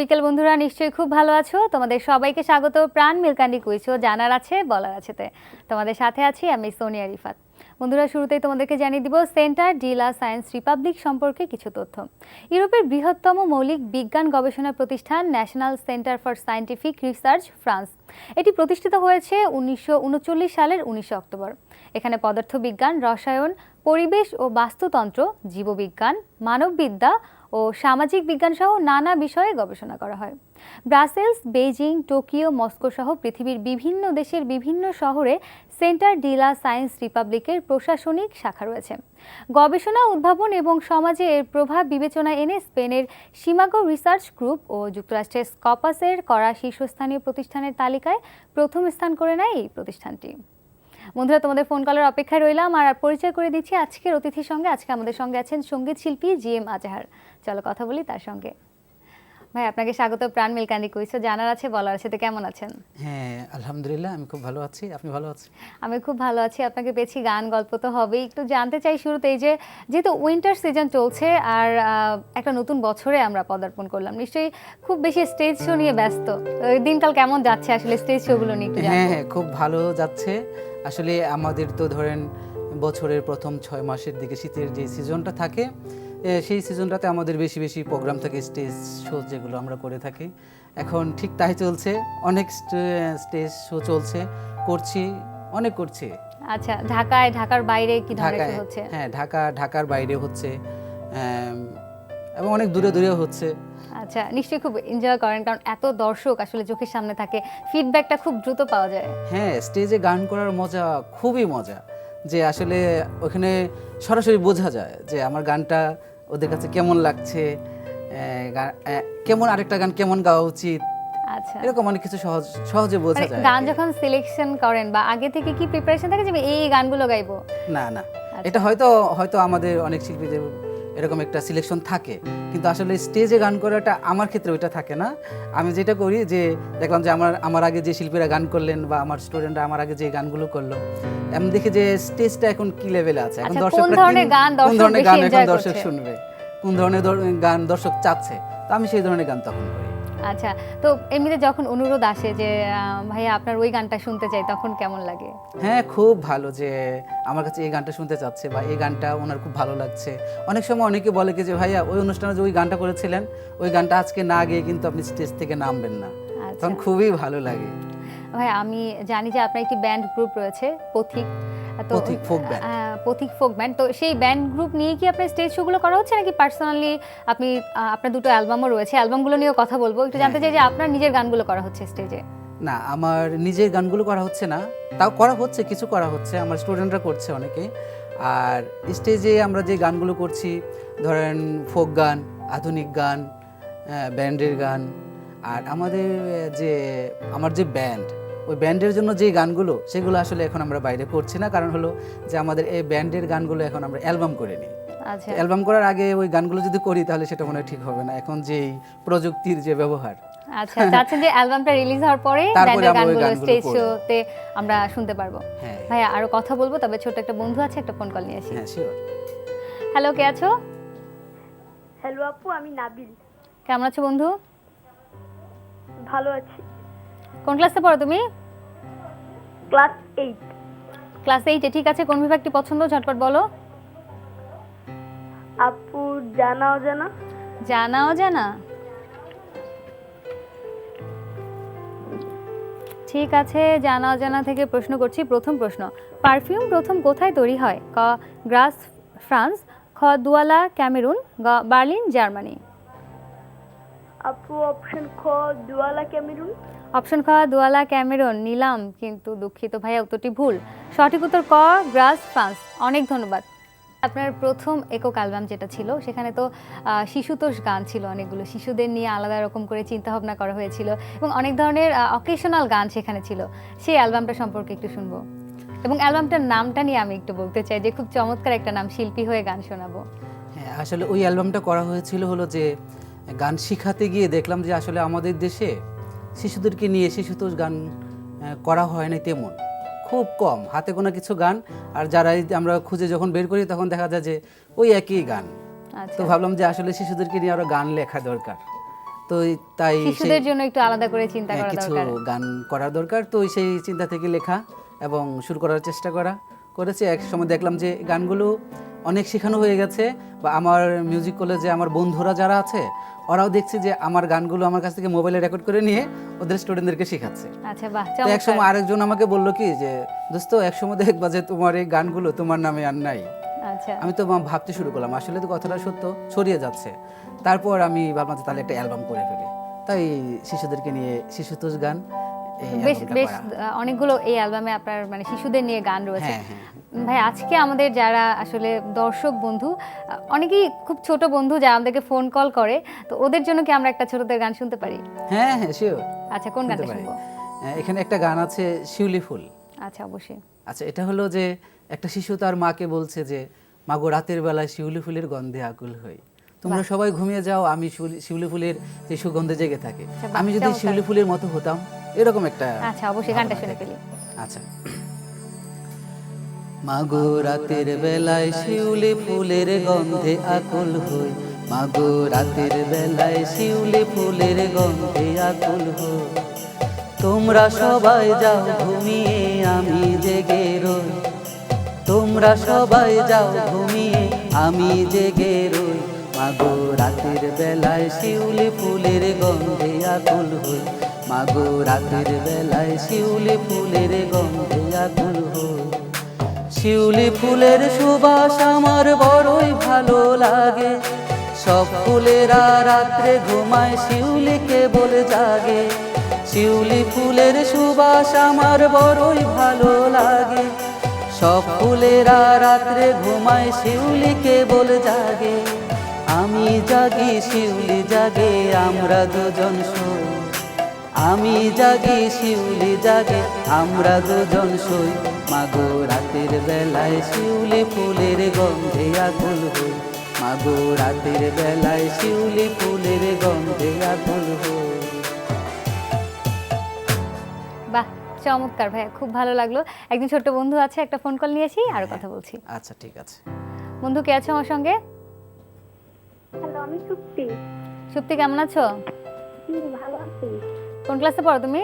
বিকেল বন্ধুরা, নিশ্চয়ই খুব ভালো আছো। তোমাদের সবাইকে স্বাগত প্রাণ মিল্কান্ডি কুইজও জানার আছে বলার আছেতে। তোমাদের সাথে আছি আমি সোনিয়া রিফাত। বন্ধুরা, শুরুতেই তোমাদেরকে জানিয়ে দিব centre de la science Republic সম্পর্কে কিছু তথ্য। ইউরোপের বৃহত্তম মৌলিক বিজ্ঞান গবেষণা প্রতিষ্ঠান national centre for scientific research France. এটি প্রতিষ্ঠিত হয়েছে 1939 সালের 19 অক্টোবর। এখানে পদার্থবিজ্ঞান, রসায়ন, পরিবেশ ও বাস্তুতন্ত্র, জীববিজ্ঞান, মানববিদ্যা ও সামাজিক বিজ্ঞান সহ নানা বিষয়ে গবেষণা করা হয়। ব্রাসেলস, বেইজিং, টোকিও, মস্কো সহ পৃথিবীর বিভিন্ন দেশের বিভিন্ন শহরে সেন্টার ডি লা সায়েন্স রিপাবলিকের প্রশাসনিক শাখা রয়েছে। গবেষণা, উদ্ভাবন এবং সমাজে এর প্রভাব বিবেচনায় এনে স্পেনের সিমাগো রিসার্চ গ্রুপ ও যুক্তরাষ্ট্রের স্কপাসের করা শীর্ষস্থানীয় প্রতিষ্ঠানের তালিকায় প্রথম স্থান করে নেয় এই প্রতিষ্ঠানটি। বন্ধুরা, তোমাদের ফোন কলের অপেক্ষায় রইলাম আর পরিচয় করে দিচ্ছি আজকের অতিথির সঙ্গে। আজকে আমাদের সঙ্গে আছেন সঙ্গীত শিল্পী জিএম আজাহার। চলো কথা বলি তার সঙ্গে। ভাই, আপনাকে স্বাগত প্রাণ মিল্কান্ডি কুইজও জানার আছে বলার আছে। তো কেমন আছেন? হ্যাঁ, আলহামদুলিল্লাহ, আমি খুব ভালো আছি। আপনি ভালো আছেন? আমি খুব ভালো আছি। আপনাকে পেয়েছি, গান গল্প তো হবেই। একটু জানতে চাই শুরুতেই যে যেহেতু উইন্টার সিজন চলছে আর একটা নতুন বছরে আমরা পদার্পণ করলাম, নিশ্চয়ই খুব বেশি স্টেজ শো নিয়ে ব্যস্ত। দিনকাল কেমন যাচ্ছে আসলে স্টেজ শোগুলো নিয়ে? হ্যাঁ, খুব ভালো যাচ্ছে। আসলে আমাদের তো ধরেন বছরের প্রথম 6 মাসের দিকে শীতের যে সিজনটা থাকে, সেই সিজনটাতে আমাদের বেশি বেশি প্রোগ্রাম থাকে, স্টেজ শো যেগুলো আমরা করে থাকি। এখন ঠিক তাই চলছে, অনেক স্টেজ শো চলছে, অনেক করছি। আচ্ছা, ঢাকার বাইরে কি ধরনের শো হচ্ছে? হ্যাঁ, ঢাকার বাইরে হচ্ছে এবং অনেক দূরে দূরেও হচ্ছে। আচ্ছা, নিশ্চয়ই খুব এনজয় করেন, কারণ এত দর্শক আসলে চোখের সামনে থাকে, ফিডব্যাকটা খুব দ্রুত পাওয়া যায়। হ্যাঁ, স্টেজে গান করার মজা খুবই মজা, যে আসলে ওখানে সরাসরি বোঝা যায় যে আমার গানটা ওদের কাছে কেমন লাগছে, কেমন আরেকটা গান কেমন গাওয়া উচিত। আচ্ছা, এরকম অনেক কিছু সহজে বোঝা যায়। গান যখন সিলেকশন করেন বা আগে থেকে কি প্রিপারেশন থাকে যে এই গানগুলো গাইবো? না, এটা হয়তো আমাদের অনেক শিল্পীদের এরকম একটা সিলেকশন থাকে, কিন্তু আসলে স্টেজে গান করাটা আমার ক্ষেত্রে ওইটা থাকে না। আমি যেটা করি যে দেখলাম যে আমার আগে যে শিল্পীরা গান করলেন বা আমার স্টুডেন্টরা আমার আগে যে গানগুলো করলো, আমি দেখি যে স্টেজটা এখন কি লেভেলে আছে, এখন দর্শকরা কোন ধরনের গান এখন দর্শক শুনবে, কোন ধরনের গান দর্শক চাচ্ছে, তো আমি সেই ধরনের গান তখন করি। আচ্ছা, তো এমনিতে যখন অনুরোধ আসে যে ভাইয়া আপনার ওই গানটা শুনতে চাই, তখন কেমন লাগে? হ্যাঁ, খুব ভালো যে আমার কাছে এই গানটা শুনতে চাচ্ছে বা এই গানটা ওনার খুব ভালো লাগছে। অনেক সময় অনেকে বলে কি যে ভাইয়া ওই অনুষ্ঠানে যে ওই গানটা করেছিলেন, ওই গানটা আজকে না গিয়ে কিন্তু আপনি স্টেজ থেকে নামবেন না। তখন খুবই ভালো লাগে। ভাই, আমি জানি যে আপনার একটি ব্যান্ড গ্রুপ রয়েছে, পথিক ফোক ব্যান্ড। তো সেই ব্যান্ড গ্রুপ নিয়ে কি আপনার স্টেজ শোগুলো করা হচ্ছে নাকি পার্সোনালি আপনি আপনার দুটো অ্যালবামও রয়েছে, অ্যালবামগুলো নিয়েও কথা বলবো। একটু জানতে চাই যে আপনার নিজের গানগুলো করা হচ্ছে স্টেজে? না, আমার নিজের গানগুলো করা হচ্ছে না, তাও করা হচ্ছে, কিছু করা হচ্ছে, আমার স্টুডেন্টরা করছে অনেকে। আর স্টেজে আমরা যে গানগুলো করছি, ধরেন ফোক গান, আধুনিক গান, ব্যান্ডের গান, আর আমার যে ব্যান্ড, ওই ব্যান্ডের জন্য যে গানগুলো, সেগুলো আসলে এখন আমরা বাইরে করছি না। কারণ হলো যে আমাদের এই ব্যান্ডের গানগুলো এখন আমরা অ্যালবাম করে নিই। আচ্ছা, অ্যালবাম করার আগে ওই গানগুলো যদি করি তাহলে সেটা মনে হয় ঠিক হবে না, এখন যেই প্রযুক্তির যে ব্যবহার। আচ্ছা, চাচ্ছেন যে অ্যালবামটা রিলিজ হওয়ার পরে ব্যান্ডের গানগুলো স্টেজ শোতে আমরা শুনতে পারবো। ভাইয়া, আরো কথা বলবো, তবে ছোট একটা বন্ধু আছে, একটা ফোন কল নিয়ে আসি। হ্যাঁ, শিওর। হ্যালো, কে আছো? হ্যালো আপু, আমি নাবিল। কেমন আছো বন্ধু? ভালো আছি। কোন ক্লাসে পড়ো তুমি? ক্লাস 8। ক্লাস 8-এ, ঠিক আছে। কোন বিভাগটি পছন্দ, ঝটপট বলো। আপু, জানা অজানা। ঠিক আছে, জানা অজানা থেকে প্রশ্ন করছি। প্রথম প্রশ্ন, পারফিউম প্রথম কোথায় তৈরি হয়? ক গ্রাস, ফ্রান্স; খ দুয়ালা, ক্যামেরুন; গ বার্লিন, জার্মানি। আপু, অপশন খ দুয়ালা, ক্যামেরুন। অপশন খ দুয়ালা, ক্যামেরুন নিলাম, কিন্তু দুঃখিত ভাইয়া, উত্তরটি ভুল। সঠিক উত্তর ক গ্রাস, ফ্রান্স। অনেক ধন্যবাদ। আপনার প্রথম একক অ্যালবাম যেটা ছিল, সেখানে তো শিশুতোষ গান ছিল অনেকগুলো, শিশুদের নিয়ে আলাদা রকম করে চিন্তাভাবনা করা হয়েছিল এবং অনেক ধরনের অকেশনাল গান সেখানে ছিল। সেই অ্যালবামটা সম্পর্কে একটু শুনবো এবং অ্যালবামটার নামটা নিয়ে আমি একটু বলতে চাই যে খুব চমৎকার একটা নাম, শিল্পী হয়ে গান শোনাবো। হ্যাঁ, আসলে ওই অ্যালবামটা করা হয়েছিল হলো যে গান শিখাতে গিয়ে দেখলাম যে আসলে আমাদের দেশে শিশুদেরকে নিয়ে শিশুতোষ গান করা হয় না তেমন, খুব কম, হাতে গোনা কিছু গান। আর যারা আমরা খুঁজে যখন বের করি তখন দেখা যায় যে ওই একই গান। তো ভাবলাম যে আসলে শিশুদেরকে নিয়ে আরো গান লেখা দরকার। তো তাই শিশুদের জন্য একটু আলাদা করে চিন্তা করা কিছু দরকার। গান করার দরকার, তো সেই চিন্তা থেকে লেখা এবং শুরু করার চেষ্টা করেছি। এক সময় দেখলাম যে গানগুলো অনেক শেখানো হয়ে গেছে, বা আমার মিউজিক কলেজে আমার বন্ধুরা যারা আছে ওরাও দেখছি যে আমার গানগুলো আমার কাছ থেকে মোবাইলে রেকর্ড করে নিয়ে ওদের স্টুডেন্টদেরকে শেখাচ্ছে। আচ্ছা, বাহ, তো এক সময় চমৎকার। আরেকজন আমাকে বললো কি যে দোস্ত এক সময় দেখবা যে তোমার এই গানগুলো তোমার নামে আর নাই। আচ্ছা, আমি তো ভাবতে শুরু করলাম আসলে তো কথাটা সত্য, ছড়িয়ে যাচ্ছে। তারপর আমি ভাবলাম যে তাহলে একটা অ্যালবাম করে ফেলি, তাই শিশুদেরকে নিয়ে শিশুতোষ গান এই বেশ অ্যালবামটা বেশ করা। অনেকগুলো এই অ্যালবামে আপনার মানে শিশুদের নিয়ে গান রয়েছে। হ্যাঁ, হ্যাঁ। ভাই, আজকে আমাদের যারা আসলে দর্শক বন্ধু, অনেকেই খুব ছোট বন্ধু যারা আমাদেরকে ফোন কল করে, তো ওদের জন্য কি আমরা একটা ছোটদের গান শুনতে পারি? হ্যাঁ, হ্যাঁ, শিওর। আচ্ছা, কোন গানটা শুনবো? এখানে একটা গান আছে শিউলি ফুল। আচ্ছা, অবশ্যই। আচ্ছা, এটা হলো যে একটা শিশু তার মাকে বলছে যে মাগো রাতের বেলায় শিউলি ফুলের গন্ধে আকুল হই, তোমরা সবাই ঘুমিয়ে যাও, আমি শিউলি ফুলের যে সুগন্ধে জেগে থাকি, বাহ, আমি যদি চমৎকার। শিউলি ফুলের মতো হতাম, এরকম একটা। আচ্ছা, অবশ্যই গানটা শুনে ফেলি। আচ্ছা। মাগো রাতের বেলায় শিউলি ফুলের গন্ধে আকুল হই, মাগো রাতের বেলায় শিউলি ফুলের গন্ধে আকুল হই, তোমরা সবাই যাও ঘুমিয়ে আমি জেগে রই, তোমরা সবাই যাও ঘুমিয়ে আমি জেগে রই, মাগো রাতের বেলায় শিউলি ফুলের গন্ধে আকুল হই, মাগো রাতের বেলায় শিউলি ফুলের গন্ধে আকুল হই। শিউলি ফুলের সুবাস আমার বড়ই ভালো লাগে, সব ফুলেরা রাত্রে ঘুমায় শিউলি কেবল জাগে, শিউলি ফুলের সুবাস আমার বড়ই ভালো লাগে, সব ফুলেরা রাত্রে ঘুমায় শিউলি কেবল জাগে, আমি জাগি শিউলি জাগে আমরা দুজন শোই, আমি জাগি শিউলি জাগে আমরা দুজন শোই, মাগো রাতের বেলায় শিউলি ফুলের গন্ধে আকুল হই, মাগো রাতের বেলায় শিউলি ফুলের গন্ধে আকুল হই। বাহ, চমৎকার ভাইয়া, খুব ভালো লাগলো। একদিন ছোট্ট বন্ধু আছে, একটা ফোন কল নিয়ে আসি, আরো কথা বলছি। আচ্ছা, ঠিক আছে। বন্ধু কে আছে আমার সঙ্গে? হ্যালো, আমি সুপ্তি। সুপ্তি, কেমন আছো? ভালো আছি। কোন ক্লাসে পড়ো তুমি?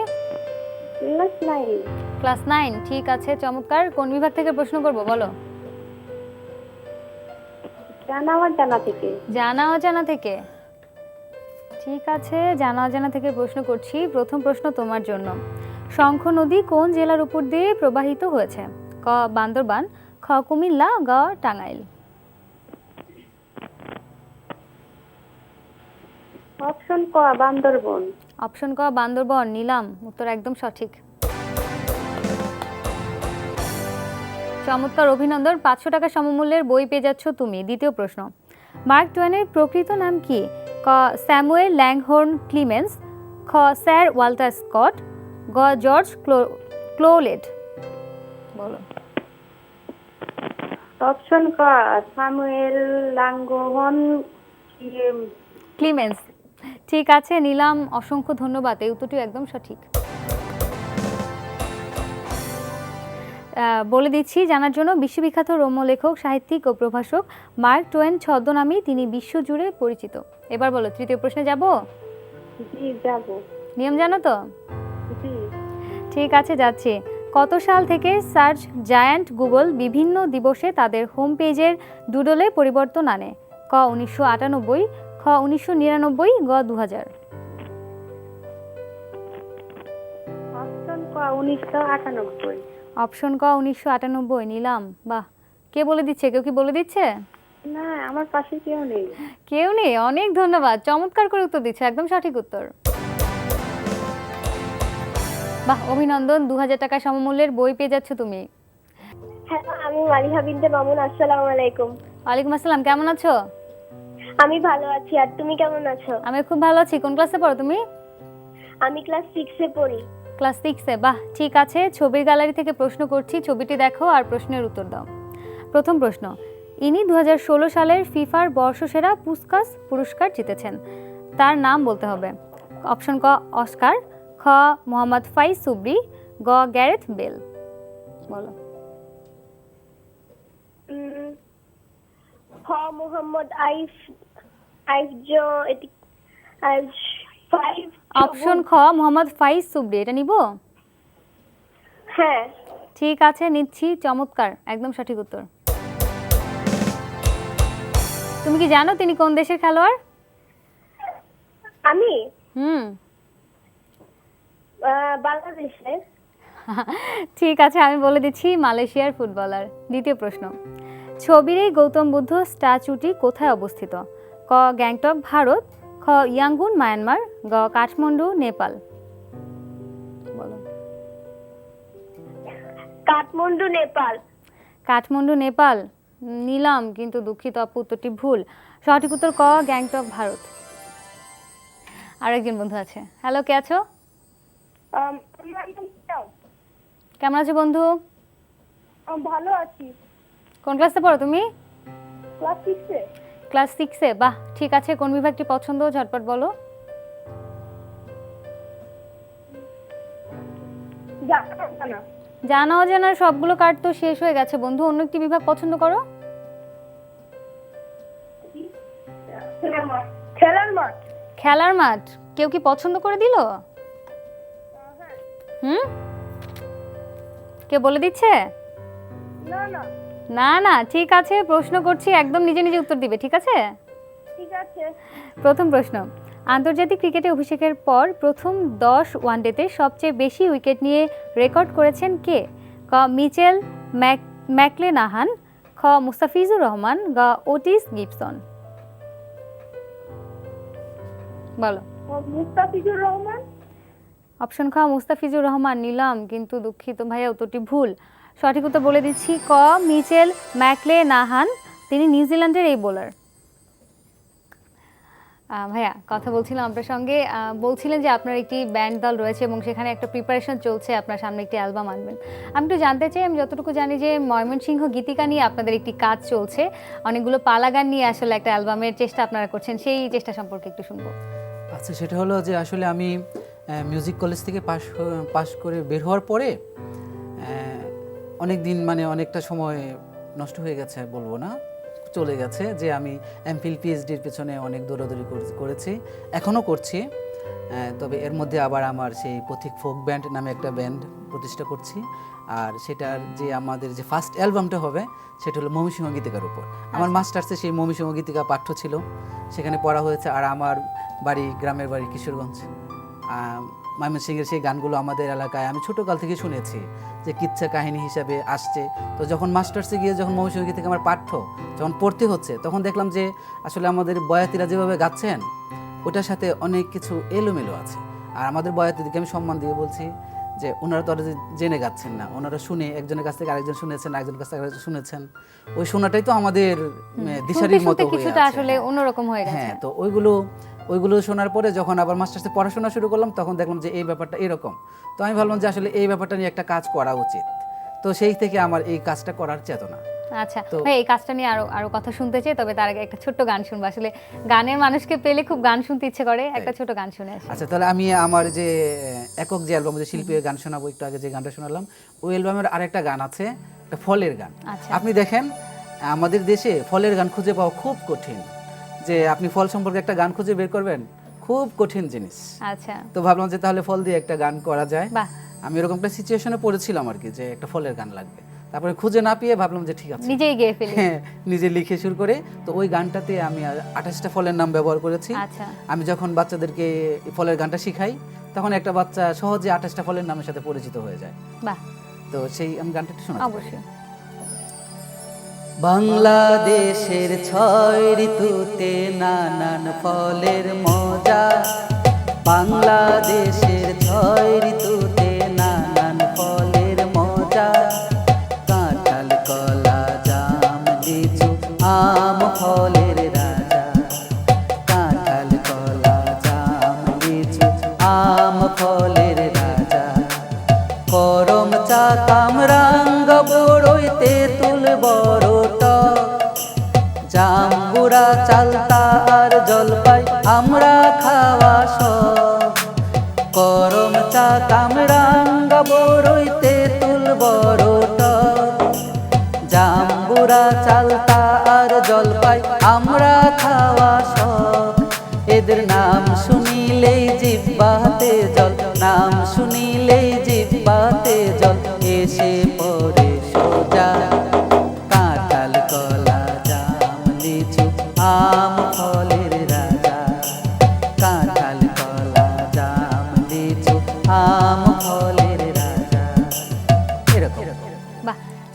ক্লাস 9। ক্লাস 9। ঠিক আছে, চমৎকার। কোন বিভাগ থেকে প্রশ্ন করব বলো? জানা থেকে। জানা অজানা থেকে। ঠিক আছে, জানা অজানা থেকে প্রশ্ন করছি। প্রথম প্রশ্ন তোমার জন্য। শঙ্খ নদী কোন জেলার উপর দিয়ে প্রবাহিত হয়েছে? ক বান্দরবান, খ কুমিল্লা, গ টাঙ্গাইল। অপশন ক বান্দরবন। অপশন ক বান্দরবন নিলাম, উত্তর একদম সঠিক। চমৎকার, অভিনন্দন। 500 টাকা সমমূল্যের বই পেয়ে যাচ্ছ তুমি। দ্বিতীয় প্রশ্ন। মার্ক টুয়েনের প্রকৃত নাম কি? ক স্যামুয়েল ল্যাংহর্ন ক্লিমেন্স, খ স্যার ওয়াল্টার স্কট, গ জর্জ ক্লোলেট। বলো। অপশন ক স্যামুয়েল ল্যাংহর্ন ক্লিমেন্স। ঠিক আছে, নিলাম, অসংখ্য ধন্যবাদ। এই উত্তরটি একদম সঠিক। বলে দিচ্ছি জানার জন্য, বিশ্ববিখ্যাত রোমীয় লেখক, সাহিত্যিক ও প্রভাষক মার্ক টোয়েন ছদ্মনামে তিনি বিশ্বজুড়ে পরিচিত। এবার বলো, তৃতীয় প্রশ্নে যাব? জি, যাব। নিয়ম জানো তো? জি। ঠিক আছে, যাচ্ছি। কত সাল থেকে সার্চ জায়ান্ট গুগল বিভিন্ন দিবসে তাদের হোম পেজের ডুডলে পরিবর্তন আনে? ক 1998, খ 1999, গ 2000। অপশন ক 1998। অপশন ক 1998 নিলাম। বাহ, কে বলে দিচ্ছে? কেউ কি বলে দিচ্ছে? না, আমার পাশে কেউ নেই। কেউ নেই? অনেক ধন্যবাদ, চমৎকার করে উত্তর দিচ্ছে, একদম সঠিক উত্তর। বাহ, অভিনন্দন। 2000 টাকা সমমূল্যের বই পেয়ে যাচ্ছ তুমি। হ্যালো, আমি মালিহা বিনতে মামুন। আসসালামু আলাইকুম। ওয়ালাইকুম আসসালাম, কেমন আছো? আমি ভালো আছি, আর তুমি কেমন আছো? আমি খুব ভালো আছি। কোন ক্লাসে পড়ো তুমি? আমি ক্লাস 6-এ পড়ি। ক্লাস 6-এ। বাহ, ঠিক আছে। ছবির গ্যালারি থেকে প্রশ্ন করছি, ছবিটি দেখো আর প্রশ্নের উত্তর দাও। প্রথম প্রশ্ন। ইনি 2016 সালের ফিফার বর্ষসেরা পুস্কাস পুরস্কার জিতেছেন, তার নাম বলতে হবে। অপশন ক অস্কার, খ মোহাম্মদ ফাইজ সুবরি, গ গ্যারেথ বেল। বলো। হ মোহাম্মদ আইফ আইফ জো এটি আইফ ফাইভ। অপশন খ মোহাম্মদ ফাইজ সুবরি, এটা নিব? হ্যাঁ। ঠিক আছে, নিচ্ছি। চমৎকার, একদম সঠিক উত্তর। তুমি কি জানো তিনি কোন দেশের খেলোয়াড়? আমি হুম। বাংলাদেশে। ঠিক আছে, আমি বলে দিচ্ছি মালয়েশিয়ার ফুটবলার। দ্বিতীয় প্রশ্ন, ছবির এই গৌতম বুদ্ধ স্ট্যাচুটি কোথায় অবস্থিত? ক গ্যাংটক ভারত, খ ইয়াঙ্গুন মায়ানমার, গ কাঠমান্ডু নেপাল। বলো। কাঠমান্ডু নেপাল। কাঠমান্ডু নেপাল নিলাম, কিন্তু দুঃখিত আপু, উত্তরটি ভুল। সঠিক উত্তর ক গ্যাংটক ভারত। আরেকজন বন্ধু আছে। হ্যালো, কে আছো? কেমন আছো বন্ধু? ভালো আছি। কোন ক্লাসে পড়ো তুমি? ক্লাস 6-এ। ক্লাস 6-এ? বাহ, ঠিক আছে। কোন বিভাগটি পছন্দ, ঝটপট বলো। জানা অজানার সবগুলো কার্ড তো শেষ হয়ে গেছে বন্ধু, অন্য একটি বিভাগ পছন্দ করো। খেলার মাঠ। খেলার মাঠ কেউ কি পছন্দ করে দিল? হুম, কে বলে দিচ্ছে? না না। না না, ঠিক আছে, প্রশ্ন করছি, একদম নিজে নিজে উত্তর দিবে, ঠিক আছে? ঠিক আছে। প্রথম প্রশ্ন, আন্তর্জাতিক ক্রিকেটে অভিষেকের পর প্রথম 10 ওয়ানডেতে সবচেয়ে বেশি উইকেট নিয়ে রেকর্ড করেছেন কে? ক মিচেল ম্যাকলেনাহান, খ মুস্তাফিজুর রহমান, গ ওটিস গিবসন। বলো। মুস্তাফিজুর রহমান। অপশন খ মুস্তাফিজুর রহমান নিলাম, কিন্তু দুঃখিত ভাইয়া, উত্তরটি ভুল। সঠিক উত্তর বলে দিচ্ছি ক মিচেল ম্যাকলেনাহান, তিনি নিউজিল্যান্ডের এই বোলার। ভাইয়া, কথা বলছিলাম আপনার সঙ্গে, বলছিলেন যে আপনার একটি ব্যান্ড দল রয়েছে এবং সেখানে একটা প্রিপারেশন চলছে, আপনার সামনে একটি অ্যালবাম আনবেন। আমি একটু জানতে চাই, আমি যতটুকু জানি যে ময়মনসিংহ গীতিকা নিয়ে আপনাদের একটি কাজ চলছে, অনেকগুলো পালা গান নিয়ে আসলে একটা অ্যালবামের চেষ্টা আপনারা করছেন, সেই চেষ্টা সম্পর্কে একটু শুনবো। আচ্ছা, সেটা হলো যে আসলে আমি মিউজিক কলেজ থেকে পাশ করে বের হওয়ার পরে অনেক দিন, মানে অনেকটা সময় নষ্ট হয়ে গেছে বলবো না, চলে গেছে, যে আমি এমফিল পিএইচডির পেছনে অনেক দৌড়াদৌড়ি করেছি, এখনও করছি। তবে এর মধ্যে আবার আমার সেই পথিক ফোক ব্যান্ড নামে একটা ব্যান্ড প্রতিষ্ঠা করছি। আর সেটার যে আমাদের যে ফার্স্ট অ্যালবামটা হবে সেটা হলো ময়মনসিংহ গীতিকার উপর। আমার মাস্টার্সে সেই ময়মনসিংহ গীতিকা পাঠ্য ছিল, সেখানে পড়া হয়েছে। আর আমার বাড়ি, গ্রামের বাড়ি কিশোরগঞ্জ। ময়মনসিংহের সেই গানগুলো আমাদের এলাকায় আমি ছোটোকাল থেকে শুনেছি যে কিচ্ছা কাহিনী হিসাবে আসছে। তো যখন মাস্টার্সে গিয়ে যখন ময়মনসিংহ গীতিকা আমার পাঠ্য যখন পড়তে হচ্ছে, তখন দেখলাম যে আসলে আমাদের বয়াতিরা যেভাবে গাচ্ছেন ওটার সাথে অনেক কিছু এলোমেলো আছে। আর আমাদের বয়াতিদেরকে আমি সম্মান দিয়ে বলছি যে ওনারা তো আর জেনে গাচ্ছেন না, ওনারা শুনে একজনের কাছ থেকে আরেকজন শুনেছেন, একজনের কাছ থেকে আরেকজন শুনেছেন, ওই শোনাটাই তো আমাদের দিশারির মতো হয়ে কিছুটা আছে। আসলে অন্যরকম হয়ে গেছে। হ্যাঁ, তো ওইগুলো শোনার পরে যখন আবার মাস্টার্সে পড়াশোনা শুরু করলাম, তখন দেখলাম যে এই ব্যাপারটা এরকম। তো আমি ভাবলাম যে আসলে এই ব্যাপারটা নিয়ে একটা কাজ করা উচিত। তো সেই থেকে আমার এই কাজটা করার চেতনা। আচ্ছা ভাই, এই কাজটা নিয়ে আরো কথা শুনতে চাই, তবে তার আগে একটা ছোট্ট গান শুনবো। আসলে গানের মানুষকে পেলে খুব গান শুনতে ইচ্ছে করে, একটা ছোট গান শুনে আসি। আচ্ছা, তাহলে আমি আমার যে একক যে অ্যালবাম, যে শিল্পীর গান শোনাবো, একটু আগে যে গানটা শোনালাম, ওই অ্যালবামের আরেকটা গান আছে, একটা ফলের গান। আচ্ছা। আপনি দেখেন আমাদের দেশে ফলের গান খুঁজে পাওয়া খুব কঠিন, যে আপনি ফল সম্পর্কে একটা গান খুঁজে বের করবেন, খুব কঠিন জিনিস। আচ্ছা, তো ভাবলাম যে তাহলে ফল দিয়ে একটা গান করা যায়। বাহ, আমি এরকম একটা সিচুয়েশনে পড়েছিলাম আর কি, যে একটা ফলের গান লাগবে। তারপরে খুঁজে না পেয়ে ভাবলাম যে ঠিক আছে, নিজেই গেয়ে ফেলি। হ্যাঁ, নিজে লিখে শুরু করে। তো ওই গানটাতে আমি 28টা ফলের নাম ব্যবহার করেছি। আচ্ছা, আমি যখন বাচ্চাদেরকে এই ফলের গানটা শিখাই, তখন একটা বাচ্চা সহজে 28টা ফলের নামের সাথে পরিচিত হয়ে যায়। বাহ, তো সেই আমি গানটা একটু শোনাচ্ছি। অবশ্যই। বাংলাদেশের 6 ঋতুতে নানান ফলের মজা, বাংলাদেশের 6 ঋতুতে নানান ফলের মজা, কাঁঠাল কলা জাম লিচু আম ফলের রাজা, কাঁঠাল কলা জাম লিচু আম ফলের রাজা, করম চা কামরাঙ্গ বড়ই তেঁতুল বড় টক, জাম্বুরা চালতা আর জলপাই আমরা খাওয়া সব, করম চা কামরাঙ্গ বড়ই তেঁতুল বড় টক, জাম্বুরা চালতা আর জলপাই আমরা খাওয়া সব, এদের নাম শুনিলেই যে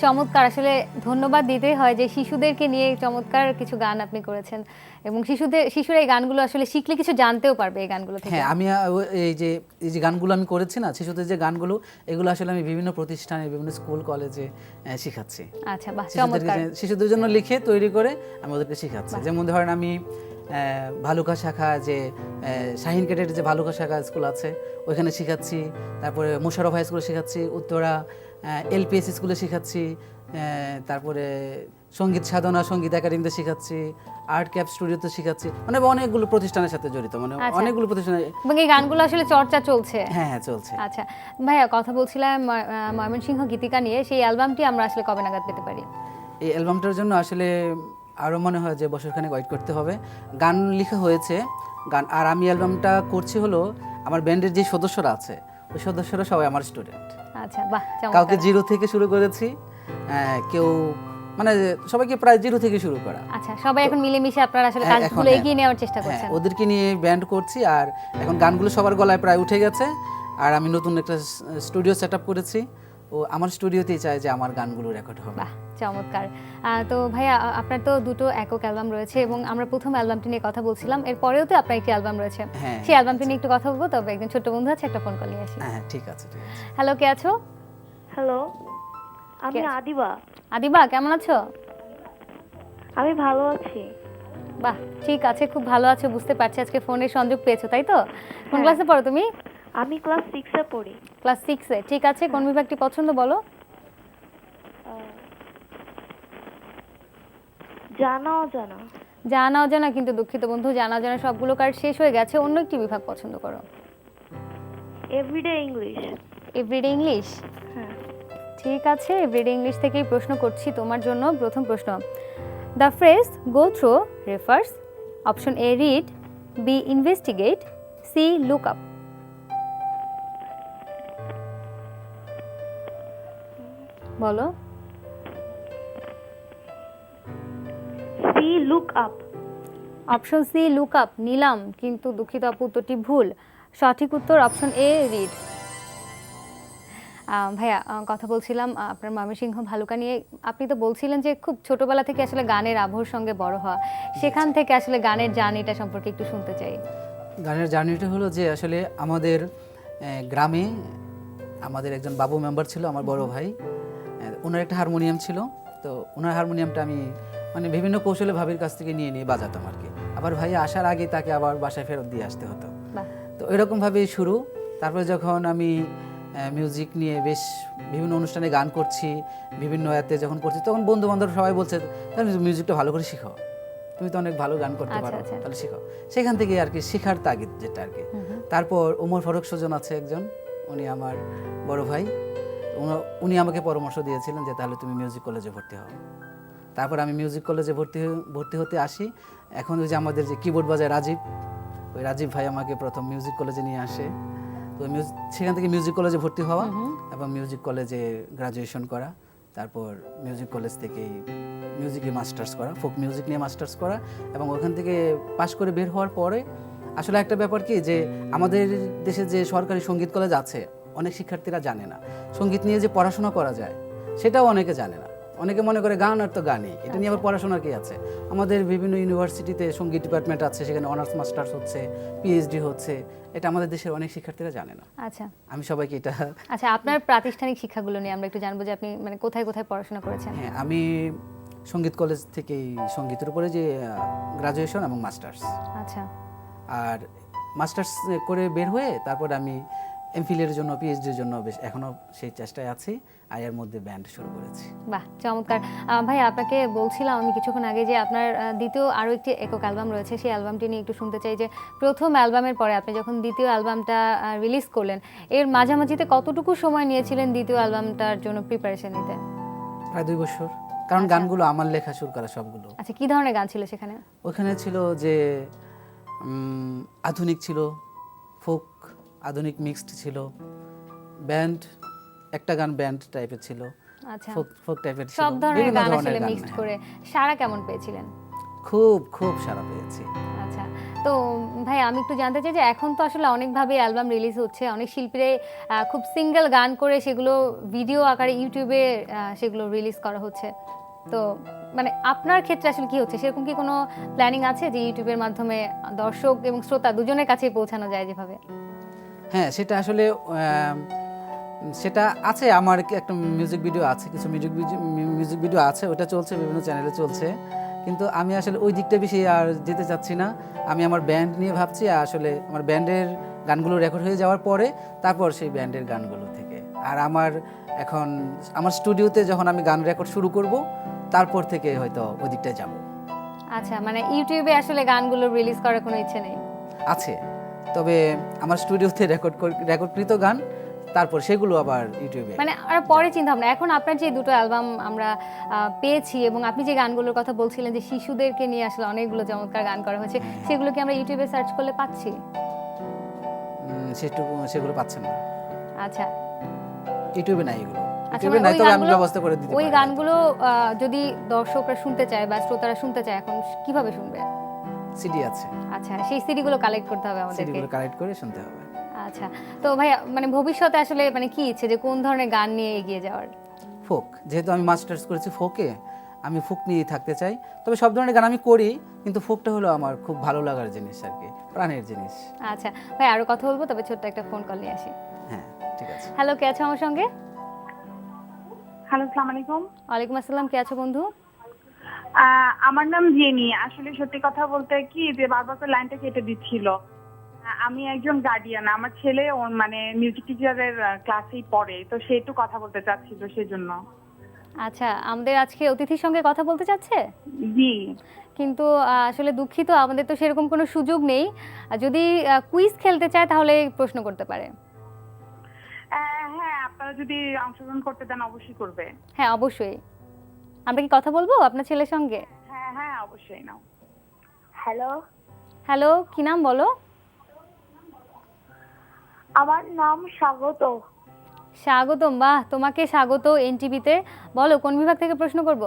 চমৎকার, আসলে ধন্যবাদ দিতেই হয় যে শিশুদেরকে নিয়ে চমৎকার কিছু গান আপনি করেছেন এবং শিশুরা এই গানগুলো আসলে শিখলে কিছু জানতেও পারবে এই গানগুলো থেকে। হ্যাঁ, আমি এই যে গানগুলো আমি করেছি না, শিশুদের যে গানগুলো, এগুলো আসলে আমি বিভিন্ন প্রতিষ্ঠানে, বিভিন্ন স্কুল কলেজে শেখাচ্ছি। আচ্ছা, বাহ, চমৎকার। শিশুদের জন্য লিখে তৈরি করে আমি ওদেরকে শেখাচ্ছি। যেমন ধরেন আমি ভালুকা শাখা, যে শাহিন ক্যাডেটের যে ভালুকা শাখা স্কুল আছে ওইখানে শেখাচ্ছি, তারপরে মোশাররফ হাই স্কুলে শেখাচ্ছি, উত্তরা এলপিএস স্কুলে শেখাচ্ছি, তারপরে সঙ্গীত সাধনা সঙ্গীত একাডেমিতে শেখাচ্ছি, আর্ট ক্যাপ স্টুডিওতে শেখাচ্ছি, মানে অনেকগুলো প্রতিষ্ঠানের সাথে জড়িত, মানে আচ্ছা। অনেকগুলো প্রতিষ্ঠানে। এবং এই গানগুলো আসলে চর্চা চলছে। হ্যাঁ, চলছে। আচ্ছা ভাইয়া, কথা বলছিলাম ময়মনসিংহ গীতিকা নিয়ে, সেই অ্যালবামটি আমরা আসলে কবে নাগাদ পেতে পারি? এই অ্যালবামটার জন্য আসলে আরও মনে হয় যে বছরখানেক ওয়েট করতে হবে। গান লেখা হয়েছে, গান, আর আমি অ্যালবামটা করছি হলো আমার ব্যান্ডের যে সদস্যরা আছে ওই সদস্যরা সবাই আমার স্টুডেন্ট। আচ্ছা, বাহ, কাউকে চমৎকার। জিরো থেকে শুরু করেছি, কেউ মানে সবাইকে প্রায় জিরো থেকে শুরু করা। আচ্ছা, সবাই এখন মিলেমিশে আপনারা আসলে হ্যাঁ, কাজগুলো এখন এগিয়ে নেওয়ার চেষ্টা করছেন। ওদেরকে নিয়ে ব্যান্ড করছি, আর এখন গানগুলো সবার গলায় প্রায় উঠে গেছে। আর আমি নতুন একটা স্টুডিও সেট আপ করেছি, ও আমার স্টুডিওতেই চাই যে আমার গানগুলো রেকর্ড হবে। বাহ, চমৎকার। তো ভাইয়া, আপনার তো দুটো একক অ্যালবাম রয়েছে এবং আমরা প্রথম অ্যালবামটি নিয়ে কথা বলছিলাম, এরপরেও তো আপনার একটি অ্যালবাম রয়েছে। হ্যাঁ, সেই অ্যালবামটি নিয়ে একটু কথা বলবো, তবে একজন ছোট্ট বন্ধু আছে, একটা ফোন কল নিয়ে আসি। হ্যাঁ, ঠিক আছে, ঠিক আছে। হ্যালো, কে আছো? হ্যালো, আমি কে? আদিবা। আদিবা, কেমন আছো? আমি ভালো আছি। বাহ, ঠিক আছে, খুব ভালো আছো বুঝতে পারছি। আজকে ফোনের সংযোগ পেয়েছো, তাই তো? কোন হ্যাঁ। ক্লাসে পড়ো তুমি? আমি ক্লাস 6-এ পড়ি। ক্লাস 6-এ, ঠিক আছে। কোন বিভাগটি পছন্দ বলো? জানা অজানা। জানা অজানা, কিন্তু দুঃখিত বন্ধু, জানা অজানা সবগুলো কার্ড শেষ হয়ে গেছে, অন্য একটি বিভাগ পছন্দ করো। Everyday English. এভরিডে ইংলিশ, হ্যাঁ। ঠিক আছে। এভরিডে ইংলিশ থেকেই প্রশ্ন করছি তোমার জন্য। প্রথম প্রশ্ন, the phrase go through refers option A read, B investigate, C look up. বলো। C look up. Option C look up নিলাম, কিন্তু দুঃখিত আপু, উত্তরটি ভুল। সঠিক উত্তর অপশন এ রিড। ভাইয়া, কথা বলছিলাম আপনার ময়মনসিংহ ভালুকা নিয়ে। আপনি তো বলছিলেন যে খুব ছোটবেলা থেকে আসলে গানের আবহর সঙ্গে বড় হওয়া, সেখান থেকে আসলে গানের জার্নিটা সম্পর্কে একটু শুনতে চাই। গানের জার্নিটা হলো যে আসলে আমাদের গ্রামে আমাদের একজন বাবু মেম্বার ছিল, আমার বড় ভাই। ওনার একটা হারমোনিয়াম ছিল, তো ওনার হারমোনিয়ামটা আমি মানে বিভিন্ন কৌশলে ভাবির কাছ থেকে নিয়ে নিয়ে বাজাতাম আর কি। আবার ভাই আসার আগেই তাকে আবার বাসায় ফেরত দিয়ে আসতে হতো। বাহ, তো এরকমভাবেই শুরু। তারপরে যখন আমি মিউজিক নিয়ে বেশ বিভিন্ন অনুষ্ঠানে গান করছি, বিভিন্ন এতে যখন করছি, তখন বন্ধু বান্ধব সবাই বলছে তাহলে মিউজিকটা ভালো করে শিখো, তুমি তো অনেক ভালো গান করতে আচ্ছা, পারো, আচ্ছা। তাহলে শিখো। সেখান থেকে আর কি শেখার তাগিদ যেটা আর কি। তারপর ওমর ফারুক সুজন আছে একজন, উনি আমার বড় ভাই। উনি আমাকে পরামর্শ দিয়েছিলেন যে তাহলে তুমি মিউজিক কলেজে ভর্তি হও। তারপর আমি মিউজিক কলেজে ভর্তি হতে আসি। এখন ওই যে আমাদের যে কিবোর্ড বাজায় রাজীব, ওই রাজীব ভাই আমাকে প্রথম মিউজিক কলেজে নিয়ে আসে। তো সেখান থেকে মিউজিক কলেজে ভর্তি হওয়া এবং মিউজিক কলেজে গ্রাজুয়েশন করা, তারপর মিউজিক কলেজ থেকেই মিউজিকে মাস্টার্স করা, ফোক মিউজিক নিয়ে মাস্টার্স করা। এবং ওখান থেকে পাশ করে বের হওয়ার পরে আসলে একটা ব্যাপার কি, যে আমাদের দেশে যে সরকারি সঙ্গীত কলেজ আছে, অনেক শিক্ষার্থীরা জানে না সঙ্গীত নিয়ে যে পড়াশোনা করা যায়, সেটাও অনেকে জানে না। অনেকে মনে করে গান আর তো গানই, এটা নিয়ে আবার পড়াশোনা কি আছে। আমাদের বিভিন্ন ইউনিভার্সিটিতে সঙ্গীত ডিপার্টমেন্ট আছে, সেখানে অনার্স মাস্টার্স হচ্ছে, পিএইচডি হচ্ছে, এটা আমাদের দেশের অনেক শিক্ষার্থীরা জানে না। আচ্ছা আমি সবাইকে এটা আচ্ছা, আপনার প্রাতিষ্ঠানিক শিক্ষাগুলো নিয়ে আমরা একটু জানবো যে আপনি মানে কোথায় কোথায় পড়াশোনা করেছেন। হ্যাঁ, আমি সঙ্গীত কলেজ থেকেই সঙ্গীতের উপরে যে গ্রাজুয়েশন এবং মাস্টার্স, আচ্ছা, আর মাস্টার্স করে বের হয়ে তারপর আমি এমফিলের জন্য পিএইচডির জন্য বেশ এখনও সেই চেষ্টায় আছি, আর এর মধ্যে ব্যান্ড শুরু করেছি। বাহ, চমৎকার। ভাই, আপনাকে বলছিলাম আমি কিছুক্ষণ আগে যে আপনার দ্বিতীয় আরও একটি একক অ্যালবাম রয়েছে, সেই অ্যালবামটি নিয়ে একটু শুনতে চাই যে প্রথম অ্যালবামের পরে আপনি যখন দ্বিতীয় অ্যালবামটা রিলিজ করলেন, এর মাঝামাঝিতে কতটুকু সময় নিয়েছিলেন দ্বিতীয় অ্যালবামটার জন্য প্রিপারেশন নিতে? প্রায় 2 বছর, কারণ আচ্ছা। গানগুলো আমার লেখা সুর করা সবগুলো। আচ্ছা, কি ধরনের গান ছিল সেখানে? ওখানে ছিল যে আধুনিক ছিল, ফোক আধুনিক মিক্সড ছিল, ব্যান্ড একটা গান ব্যান্ড টাইপের ছিল, আচ্ছা, ফোক টাইপের ছিল, সব ধরনের বিভিন্ন গান ধরনের আসলে গান, মিক্সড হ্যাঁ। করে সারা কেমন পেয়েছিলেন? খুব খুব সারা পেয়েছি। আচ্ছা, তো ভাই আমি একটু জানতে চাই যে এখন তো আসলে অনেকভাবে অ্যালবাম রিলিজ হচ্ছে, অনেক শিল্পীরা খুব সিঙ্গেল গান করে সেগুলো ভিডিও আকারে ইউটিউবে সেগুলো রিলিজ করা হচ্ছে। তো মানে আপনার ক্ষেত্রে আসলে কি হচ্ছে, সেরকম কি কোনো প্ল্যানিং আছে যে ইউটিউবের মাধ্যমে দর্শক এবং শ্রোতা দুজনের কাছে পৌঁছানো যায় যেভাবে? হ্যাঁ, সেটা আসলে সেটা আছে। আমার একটা মিউজিক ভিডিও আছে, কিছু মিউজিক ভিডিও আছে, ওটা চলছে, বিভিন্ন চ্যানেলে চলছে। কিন্তু আমি আসলে ওই দিকটা বেশি আর যেতে চাচ্ছি না। আমি আমার ব্যান্ড নিয়ে ভাবছি, আসলে আমার ব্যান্ডের গানগুলো রেকর্ড হয়ে যাওয়ার পরে তারপর সেই ব্যান্ডের গানগুলো থেকে। আর এখন আমার স্টুডিওতে যখন আমি গান রেকর্ড শুরু করব, তারপর থেকে হয়তো ওই দিকটায় যাব। আচ্ছা, মানে ইউটিউবে আসলে গানগুলো রিলিজ করার কোনো ইচ্ছে নেই? আছে, তবে আমার স্টুডিওতে রেকর্ডকৃত গান, তারপর সেগুলো আবার ইউটিউবে। মানে আর পরে চিন্তা ভাবনা। এখন আপনার যে দুটো অ্যালবাম আমরা পেয়েছি এবং আপনি যে গানগুলোর কথা বলছিলেন যে শিশুদেরকে নিয়ে আসলে অনেকগুলো চমৎকার গান করা হয়েছে, সেগুলো কি আমরা ইউটিউবে সার্চ করলে পাচ্ছি? সেগুলো পাচ্ছেন না। আচ্ছা, ইউটিউবে নাই এগুলো। আচ্ছা, ইউটিউবে মানে নাই, তবে আমি ব্যবস্থা করে দিতে পারি। ওই গানগুলো যদি দর্শকরা শুনতে চায় বা শ্রোতারা শুনতে চায়, এখন কিভাবে শুনবে? সিডি আছে। আচ্ছা, সেই সিডিগুলো কালেক্ট করতে হবে আমাদেরকে। সিডিগুলো কালেক্ট করে শুনতে হবে। আচ্ছা, তো ভাই মানে ভবিষ্যতে আসলে মানে কি ইচ্ছে যে কোন ধরনের গান নিয়ে এগিয়ে যাওয়ার? ফোক, যেহেতু আমি মাস্টার্স করেছি ফোকে, আমি ফোক নিয়েই থাকতে চাই। তবে সব ধরনের গান আমি করি, কিন্তু ফোকটা হলো আমার খুব ভালো লাগার জিনিস আর কি, প্রাণের জিনিস। আচ্ছা ভাই, আরো কথা বলবো, তবে ছোট্ট একটা ফোন কল নিয়ে আসি। হ্যাঁ, ঠিক আছে। হ্যালো, কে আছো আমার সঙ্গে? হ্যালো, আসসালামু আলাইকুম। ওয়ালাইকুম আসসালাম, কে আছো বন্ধু? আমার নাম জেনি। আসলে সত্যি কথা বলতে কি যে বারবার করে লাইনটা কেটে দিচ্ছিল। আমি একজন গার্ডিয়ান, আমার ছেলে ওর মানে মিউজিক টিচারের ক্লাসেই পড়ে, তো সে একটু কথা বলতে চাচ্ছিল সেজন্য। আচ্ছা, আমাদের আজকে অতিথির সঙ্গে কথা বলতে চাচ্ছে? জি। কিন্তু আসলে দুঃখিত, আমাদের তো সেরকম কোনো সুযোগ নেই। যদি কুইজ খেলতে চায় তাহলে প্রশ্ন করতে পারে। হ্যাঁ, আপনারা যদি অংশগ্রহণ করতে দেন অবশ্যই করবে। হ্যাঁ, অবশ্যই। আমরা কি কথা বলবো আপনার ছেলের সঙ্গে? হ্যাঁ হ্যাঁ, অবশ্যই নাও। হ্যালো, হ্যালো, কি নাম বলো? আমার নাম স্বাগত। স্বাগতম, বাহ, তোমাকে স্বাগত এনটিভিতে। বলো কোন বিভাগ থেকে প্রশ্ন করব?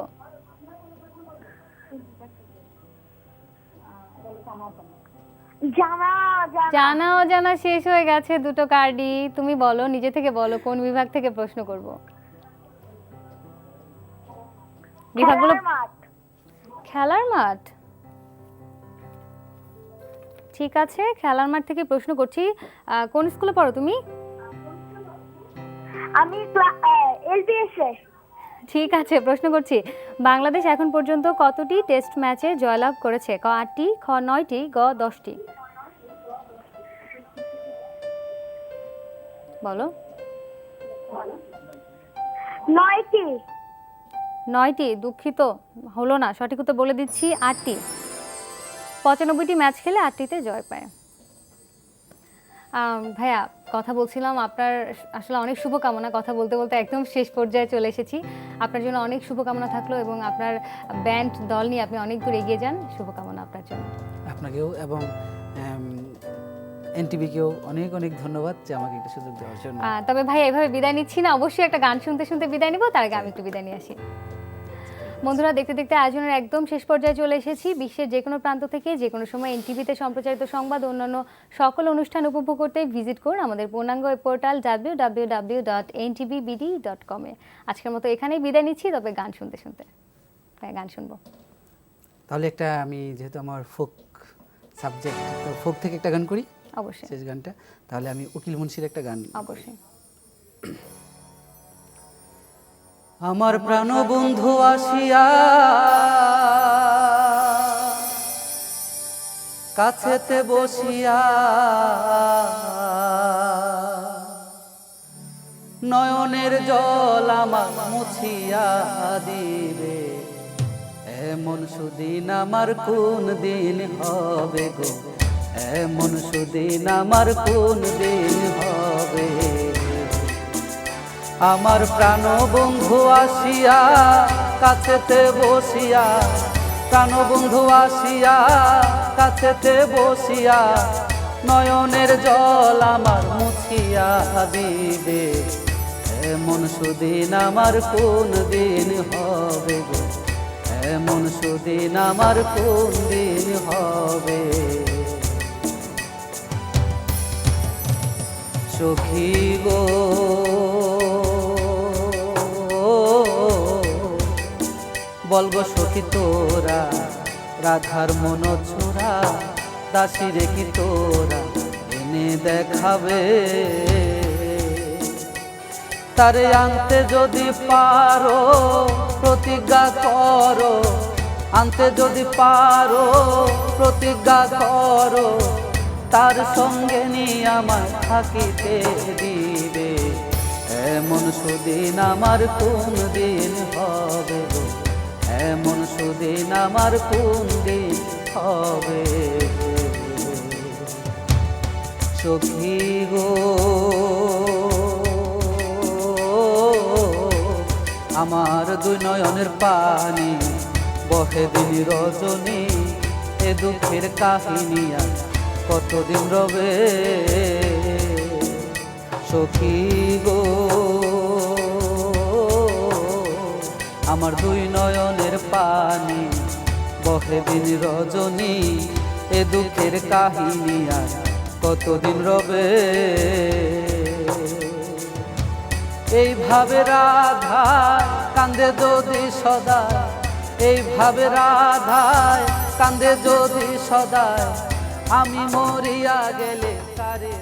জানা জানা জানা অজানা শেষ হয়ে গেছে দুটো কার্ডই। তুমি বলো, নিজে থেকে বলো কোন বিভাগ থেকে প্রশ্ন করব। বিভাগগুলো? খেলার মাঠ। খেলার মাঠ, ঠিক আছে, খেলার মাঠ থেকে প্রশ্ন করছি। কোন স্কুলে পড়ো তুমি? আমি এলবিএস এ। ঠিক আছে, প্রশ্ন করছি। বাংলাদেশ এখন পর্যন্ত কতটি টেস্ট ম্যাচে জয়লাভ করেছে? ক 8টি, খ 9টি, গ 10টি। বলো। 9টি। 9টি? দুঃখিত, হলো না। সঠিক উত্তর বলে দিচ্ছি, 8টি। 95টি ম্যাচ খেলে 8টিতে জয় পায়। ভাইয়া, কথা বলছিলাম, আপনার আসলে অনেক শুভকামনা। কথা বলতে বলতে একদম শেষ পর্যায়ে চলে এসেছি। আপনার জন্য অনেক শুভকামনা থাকলো এবং আপনার ব্যান্ড দল নিয়ে আপনি অনেক দূর এগিয়ে যান। শুভকামনা আপনার জন্য। আপনাকেও এবং এনটিভিকেও অনেক অনেক ধন্যবাদ যে আমাকে একটা সুযোগ দেওয়ার জন্য। তবে ভাই, এভাবে বিদায় নিচ্ছি না, অবশ্যই একটা গান শুনতে শুনতে বিদায় নিব। তার আগে আমি একটু বিদায় নিয়ে আসি। বন্ধুরা, দেখতে দেখতে আয়োজনের একদম শেষ পর্যায়ে চলে এসেছি। বিশ্বের যে কোনো প্রান্ত থেকে যে কোনো সময় এনটিভিতে সম্প্রচারিত সংবাদ ও অন্যান্য সকল অনুষ্ঠান উপভোগ করতে ভিজিট করুন আমাদের পূর্ণাঙ্গ পোর্টাল www.ntvbd.com এ। আজকের মতো এখানেই বিদায় নিচ্ছি, তবে গান শুনতে শুনতে। গান শুনবো তাহলে একটা, আমি যেহেতু আমার ফোক সাবজেক্ট, তো ফোক থেকে একটা গান করি অবশ্যই। শেষ গানটা। তাহলে আমি উকিল মুন্সির একটা গান। অবশ্যই। আমার প্রাণ বন্ধু আসিয়া কাছেতে বসিয়া নয়নের জল আমার মুছিয়া দিবে, এমন সুদিন আমার কোন দিন হবে গো, এমন সুদিন আমার কোন দিন হবে। আমার প্রাণ বন্ধু আসিয়া কাছেতে বসিয়া, প্রাণ বন্ধু আসিয়া কাছেতে বসিয়া নয়নের জল আমার মুছিয়া দিবে, এমন সুদিন আমার কোন দিন হবে গো, এমন সুদিন আমার কোন দিন হবে। সখী গো বলগো সখী তোরা রাধার মন ছোড়া দাসী রে কি তোরা এনে দেখাবে তারে আনতে যদি পারো প্রতিজ্ঞা করো আনতে যদি পারো প্রতিজ্ঞা করো তার সঙ্গে নিয়ে আমার থাকিতে দিবে এমন সুদিন আমার কোন দিন হবে গো এমন সুদিন আমার কোন দিন হবে সখী গো আমার দুই নয়নের পানি বহে দিন রজনী এ দুঃখের কাহিনী আর কতদিন রবে সখী গো আমার দুই নয়নের পানি বহে দিন রজনী এ দুঃখের কাহিনী আর কতদিন রবে এইভাবে রাধা কান্দে যদি সদা এইভাবে রাধায় কান্দে যদি সদা আমি মরিয়া গেলে কারে